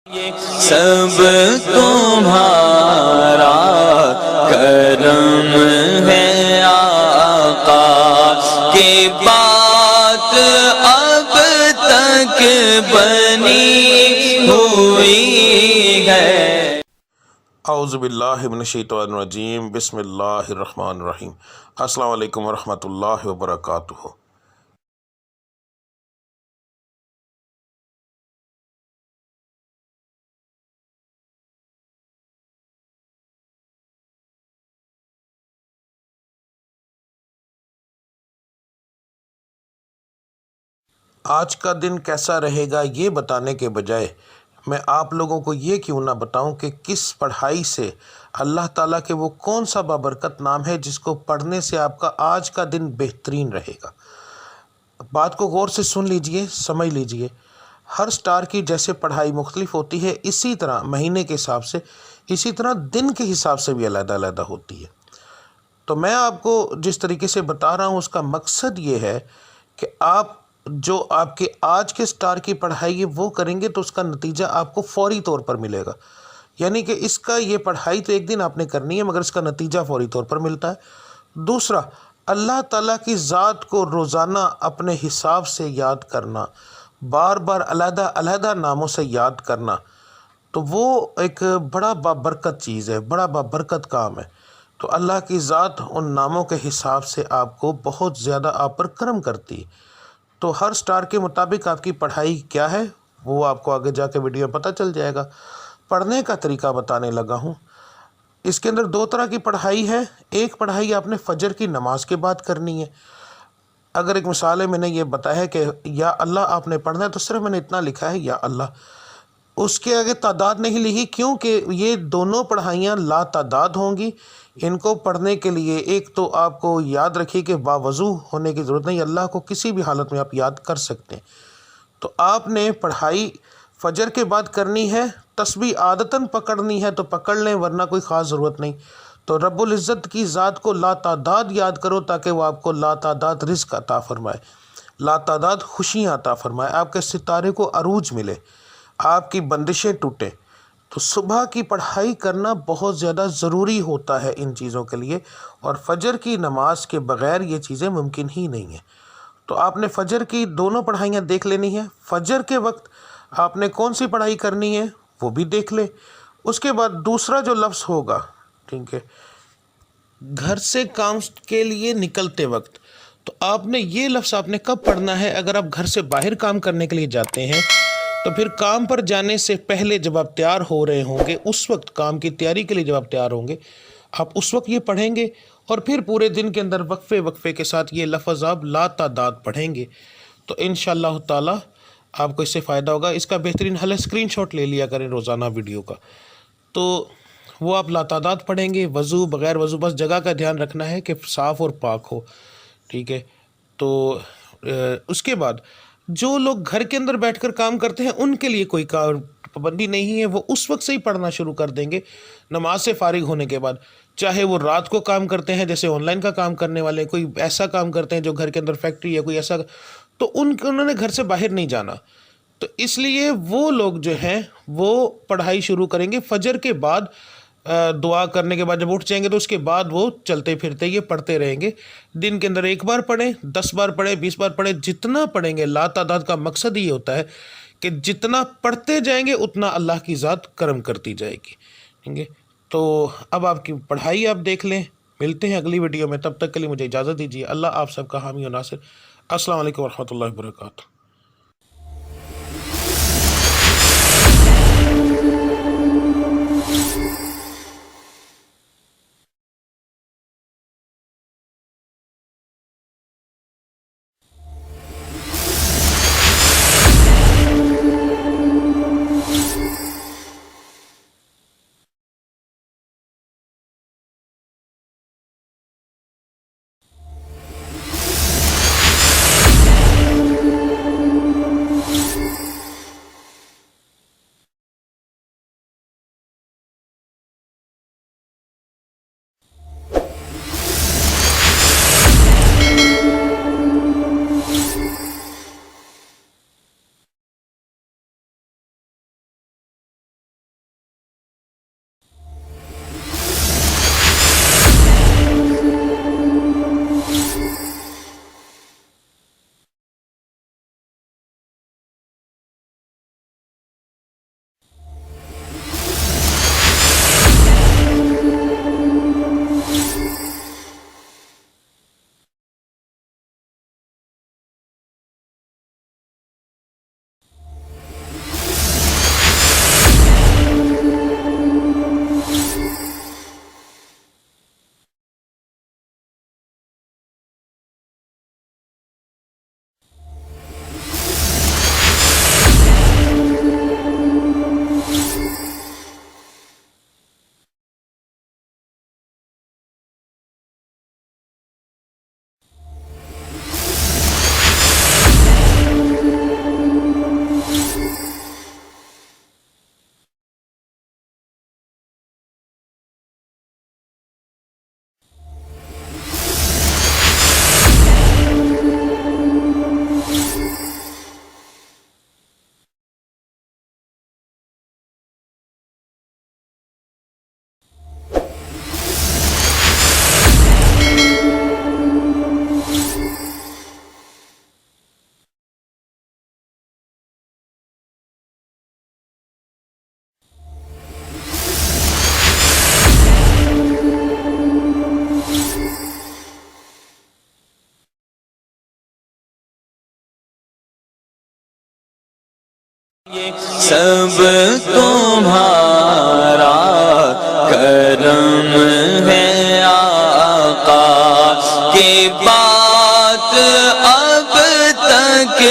سب تمہارا کرم ہے آقا کی بات اب تک بنی ہوئی ہے۔ اعوذ باللہ من الشیطان الرجیم، بسم اللہ الرحمن الرحیم۔ السلام علیکم ورحمۃ اللہ وبرکاتہ۔ آج کا دن کیسا رہے گا یہ بتانے کے بجائے میں آپ لوگوں کو یہ کیوں نہ بتاؤں کہ کس پڑھائی سے اللہ تعالیٰ کے وہ کون سا بابرکت نام ہے جس کو پڑھنے سے آپ کا آج کا دن بہترین رہے گا۔ بات کو غور سے سن لیجئے، سمجھ لیجئے۔ ہر سٹار کی جیسے پڑھائی مختلف ہوتی ہے، اسی طرح مہینے کے حساب سے، اسی طرح دن کے حساب سے بھی علیحدہ علیحدہ ہوتی ہے۔ تو میں آپ کو جس طریقے سے بتا رہا ہوں اس کا مقصد یہ ہے کہ آپ جو آپ کے آج کے سٹار کی پڑھائی ہے وہ کریں گے تو اس کا نتیجہ آپ کو فوری طور پر ملے گا۔ یعنی کہ اس کا یہ پڑھائی تو ایک دن آپ نے کرنی ہے مگر اس کا نتیجہ فوری طور پر ملتا ہے۔ دوسرا، اللہ تعالیٰ کی ذات کو روزانہ اپنے حساب سے یاد کرنا، بار بار علیحدہ علیحدہ ناموں سے یاد کرنا، تو وہ ایک بڑا بابرکت چیز ہے، بڑا بابرکت کام ہے۔ تو اللہ کی ذات ان ناموں کے حساب سے آپ کو بہت زیادہ آپ پر کرم کرتی ہے۔ تو ہر سٹار کے مطابق آپ کی پڑھائی کیا ہے وہ آپ کو آگے جا کے ویڈیو میں پتہ چل جائے گا۔ پڑھنے کا طریقہ بتانے لگا ہوں۔ اس کے اندر دو طرح کی پڑھائی ہے۔ ایک پڑھائی آپ نے فجر کی نماز کے بعد کرنی ہے۔ اگر ایک مثال ہے، میں نے یہ بتایا ہے کہ یا اللہ آپ نے پڑھنا ہے تو صرف میں نے اتنا لکھا ہے یا اللہ، اس کے آگے تعداد نہیں لکھی کیونکہ یہ دونوں پڑھائیاں لا تعداد ہوں گی۔ ان کو پڑھنے کے لیے ایک تو آپ کو یاد رکھیے کہ باوضو ہونے کی ضرورت نہیں، اللہ کو کسی بھی حالت میں آپ یاد کر سکتے ہیں۔ تو آپ نے پڑھائی فجر کے بعد کرنی ہے، تسبیح عادتاً پکڑنی ہے تو پکڑ لیں ورنہ کوئی خاص ضرورت نہیں۔ تو رب العزت کی ذات کو لا تعداد یاد کرو تاکہ وہ آپ کو لا تعداد رزق عطا فرمائے، لا تعداد خوشیاں عطا فرمائے، آپ کے ستارے کو عروج ملے، آپ کی بندشیں ٹوٹیں۔ تو صبح کی پڑھائی کرنا بہت زیادہ ضروری ہوتا ہے ان چیزوں کے لیے، اور فجر کی نماز کے بغیر یہ چیزیں ممکن ہی نہیں ہیں۔ تو آپ نے فجر کی دونوں پڑھائیاں دیکھ لینی ہیں۔ فجر کے وقت آپ نے کون سی پڑھائی کرنی ہے وہ بھی دیکھ لیں۔ اس کے بعد دوسرا جو لفظ ہوگا، ٹھیک ہے، گھر سے کام کے لیے نکلتے وقت، تو آپ نے یہ لفظ آپ نے کب پڑھنا ہے؟ اگر آپ گھر سے باہر کام کرنے کے لیے جاتے ہیں تو پھر کام پر جانے سے پہلے جب آپ تیار ہو رہے ہوں گے، اس وقت کام کی تیاری کے لیے جب آپ تیار ہوں گے، آپ اس وقت یہ پڑھیں گے، اور پھر پورے دن کے اندر وقفے وقفے کے ساتھ یہ لفظ آپ لا تعداد پڑھیں گے۔ تو انشاءاللہ تعالی آپ کو اس سے فائدہ ہوگا۔ اس کا بہترین حل ہے اسکرین شاٹ لے لیا کریں روزانہ ویڈیو کا، تو وہ آپ لا تعداد پڑھیں گے، وضو بغیر وضو، بس جگہ کا دھیان رکھنا ہے کہ صاف اور پاک ہو، ٹھیک ہے۔ تو اس کے بعد جو لوگ گھر کے اندر بیٹھ کر کام کرتے ہیں ان کے لیے کوئی پابندی نہیں ہے، وہ اس وقت سے ہی پڑھنا شروع کر دیں گے نماز سے فارغ ہونے کے بعد، چاہے وہ رات کو کام کرتے ہیں جیسے آن لائن کا کام کرنے والے، کوئی ایسا کام کرتے ہیں جو گھر کے اندر فیکٹری ہے کوئی ایسا، تو انہوں نے گھر سے باہر نہیں جانا، تو اس لیے وہ لوگ جو ہیں وہ پڑھائی شروع کریں گے فجر کے بعد۔ دعا کرنے کے بعد جب اٹھ جائیں گے تو اس کے بعد وہ چلتے پھرتے یہ پڑھتے رہیں گے۔ دن کے اندر 1 بار پڑھیں، 10 بار پڑھیں، 20 بار پڑھیں، جتنا پڑھیں گے۔ لا تعداد کا مقصد یہ ہوتا ہے کہ جتنا پڑھتے جائیں گے اتنا اللہ کی ذات کرم کرتی جائے گی، ٹھیک ہے۔ تو اب آپ کی پڑھائی آپ دیکھ لیں۔ ملتے ہیں اگلی ویڈیو میں، تب تک کے لیے مجھے اجازت دیجیے۔ اللہ آپ سب کا حامی و ناصر۔ السلام علیکم ورحمۃ اللہ وبرکاتہ۔ سب تمہارا کرم ہے آقا کی بات اب تک